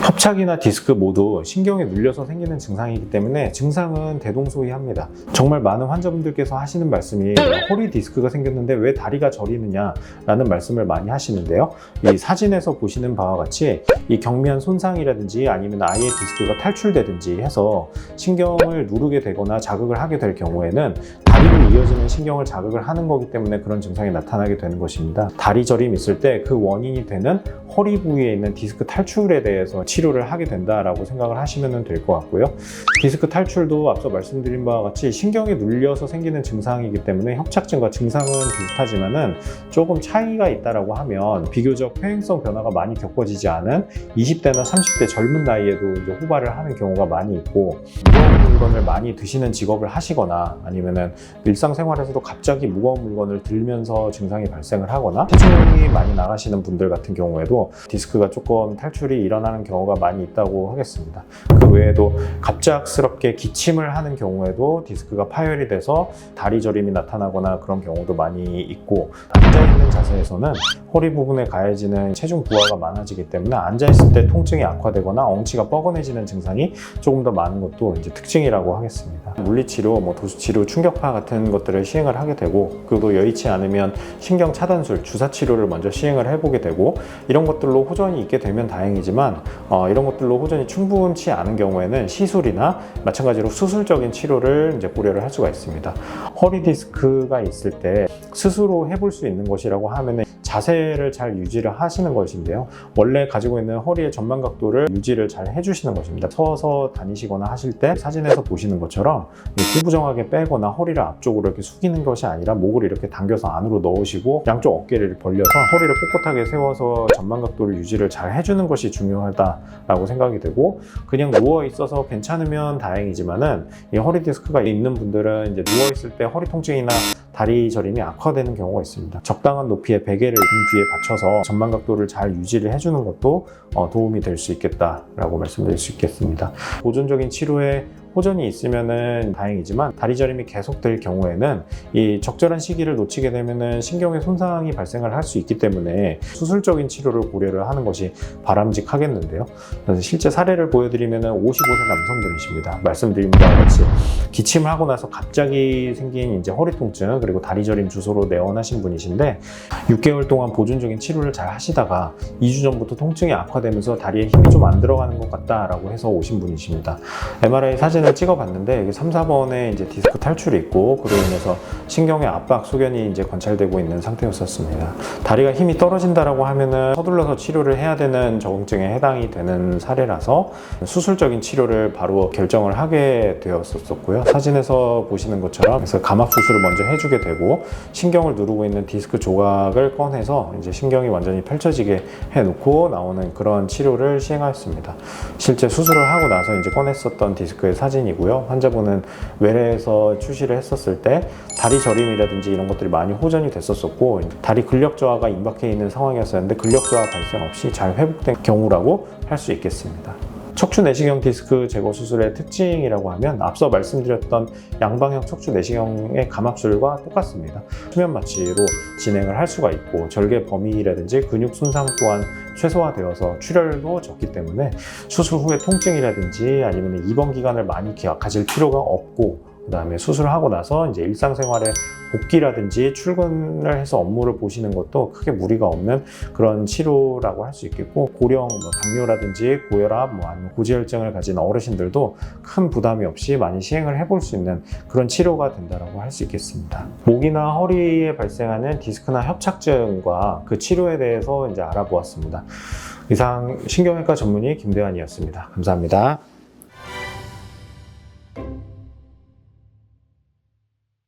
협착이나 디스크 모두 신경에 눌려서 생기는 증상이기 때문에 증상은 대동소이합니다. 정말 많은 환자분들께서 하시는 말씀이 허리 디스크가 생겼는데 왜 다리가 저리느냐 라는 말씀을 많이 하시는데요. 이 사진에서 보시는 바와 같이 이 경미한 손상이라든지 아니면 아예 디스크가 탈출되든지 해서 신경을 누르게 되거나 자극을 하게 될 경우에는 다리로 이어지는 신경을 자극을 하는 거기 때문에 그런 증상이 나타나게 되는 것입니다. 다리 저림 있을 때 그 원인이 되는 허리 부위에 있는 디스크 탈출에 대해서 치료를 하게 된다라고 생각을 하시면 될 것 같고요. 디스크 탈출도 앞서 말씀드린 바와 같이 신경에 눌려서 생기는 증상이기 때문에 협착증과 증상은 비슷하지만은 조금 차이가 있다라고 하면 비교적 퇴행성 변화가 많이 겪어지지 않은 20대나 30대 젊은 나이에도 이제 후발을 하는 경우가 많이 있고, 무거운 물건을 많이 드시는 직업을 하시거나 아니면은 일상생활에서도 갑자기 무거운 물건을 들면서 증상이 발생을 하거나 체중이 많이 나가시는 분들 같은 경우에도 디스크가 조금 탈출이 일어나는 경우가 많이 있다고 하겠습니다. 그 외에도 갑작스럽게 기침을 하는 경우에도 디스크가 파열이 돼서 다리 저림이 나타나거나 그런 경우도 많이 있고, 앉아있는 자세에서는 허리 부분에 가해지는 체중 부하가 많아지기 때문에 앉아있을 때 통증이 악화되거나 엉치가 뻐근해지는 증상이 조금 더 많은 것도 이제 특징이라고 하겠습니다. 물리치료, 도수치료, 충격파 같은 것들을 시행을 하게 되고, 그리고 여의치 않으면 신경 차단술, 주사치료를 먼저 시행을 해보게 되고, 이런 것들로 호전이 있게 되면 다행이지만 이런 것들로 호전이 충분치 않은 경우에는 시술이나 마찬가지로 수술적인 치료를 이제 고려를 할 수가 있습니다. 허리 디스크가 있을 때 스스로 해볼 수 있는 것이라고 하면 자세를 잘 유지를 하시는 것인데요. 원래 가지고 있는 허리의 전만 각도를 유지를 잘 해주시는 것입니다. 서서 다니시거나 하실 때 사진에서 보시는 것처럼 구부정하게 빼거나 허리를 앞쪽으로 이렇게 숙이는 것이 아니라 목을 이렇게 당겨서 안으로 넣으시고 양쪽 어깨를 벌려서 허리를 꼿꼿하게 세워서 전만 각도를 유지를 잘 해주는 것이 중요하다라고 생각이 되고, 그냥 누워 있어서 괜찮으면 다행이지만은 이 허리 디스크가 있는 분들은 이제 누워 있을 때 허리 통증이나 다리 저림이 악화되는 경우가 있습니다. 적당한 높이의 베개를 등 뒤에 받쳐서 전만 각도를 잘 유지를 해주는 것도 도움이 될 수 있겠다라고 말씀드릴 수 있겠습니다. 보존적인 치료에 호전이 있으면은 다행이지만 다리 저림이 계속될 경우에는 이 적절한 시기를 놓치게 되면은 신경의 손상이 발생을 할 수 있기 때문에 수술적인 치료를 고려를 하는 것이 바람직하겠는데요. 그래서 실제 사례를 보여드리면은 55세 남성분이십니다. 말씀드린 바와 같이 기침을 하고 나서 갑자기 생긴 이제 허리 통증 그리고 다리 저림 주소로 내원하신 분이신데 6개월 동안 보존적인 치료를 잘 하시다가 2주 전부터 통증이 악화되면서 다리에 힘이 좀 안 들어가는 것 같다라고 해서 오신 분이십니다. MRI 사진을 찍어봤는데 여기 3, 4번에 이제 디스크 탈출이 있고 그로 인해서 신경의 압박 소견이 이제 관찰되고 있는 상태였었습니다. 다리가 힘이 떨어진다라고 하면은 서둘러서 치료를 해야 되는 적응증에 해당이 되는 사례라서 수술적인 치료를 바로 결정을 하게 되었었고요. 사진에서 보시는 것처럼 그래서 감압 수술을 먼저 해주게 되고 신경을 누르고 있는 디스크 조각을 꺼내서 이제 신경이 완전히 펼쳐지게 해놓고 나오는 그런 치료를 시행하였습니다. 실제 수술을 하고 나서 이제 꺼냈었던 디스크의 사진이고요. 환자분은 외래에서 출시를 했었을 때 다리 저림이라든지 이런 것들이 많이 호전이 됐었고 다리 근력 저하가 임박해 있는 상황이었었는데 근력 저하 발생 없이 잘 회복된 경우라고 할 수 있겠습니다. 척추 내시경 디스크 제거 수술의 특징이라고 하면 앞서 말씀드렸던 양방향 척추 내시경의 감압술과 똑같습니다. 수면 마취로 진행을 할 수가 있고 절개 범위라든지 근육 손상 또한 최소화되어서 출혈도 적기 때문에 수술 후에 통증이라든지 아니면 입원 기간을 많이 가질 필요가 없고, 그 다음에 수술을 하고 나서 이제 일상생활에 복귀라든지 출근을 해서 업무를 보시는 것도 크게 무리가 없는 그런 치료라고 할 수 있겠고, 고령, 당뇨라든지 고혈압, 아니면 고지혈증을 가진 어르신들도 큰 부담이 없이 많이 시행을 해볼 수 있는 그런 치료가 된다고 할 수 있겠습니다. 목이나 허리에 발생하는 디스크나 협착증과 그 치료에 대해서 이제 알아보았습니다. 이상 신경외과 전문의 김대환이었습니다. 감사합니다.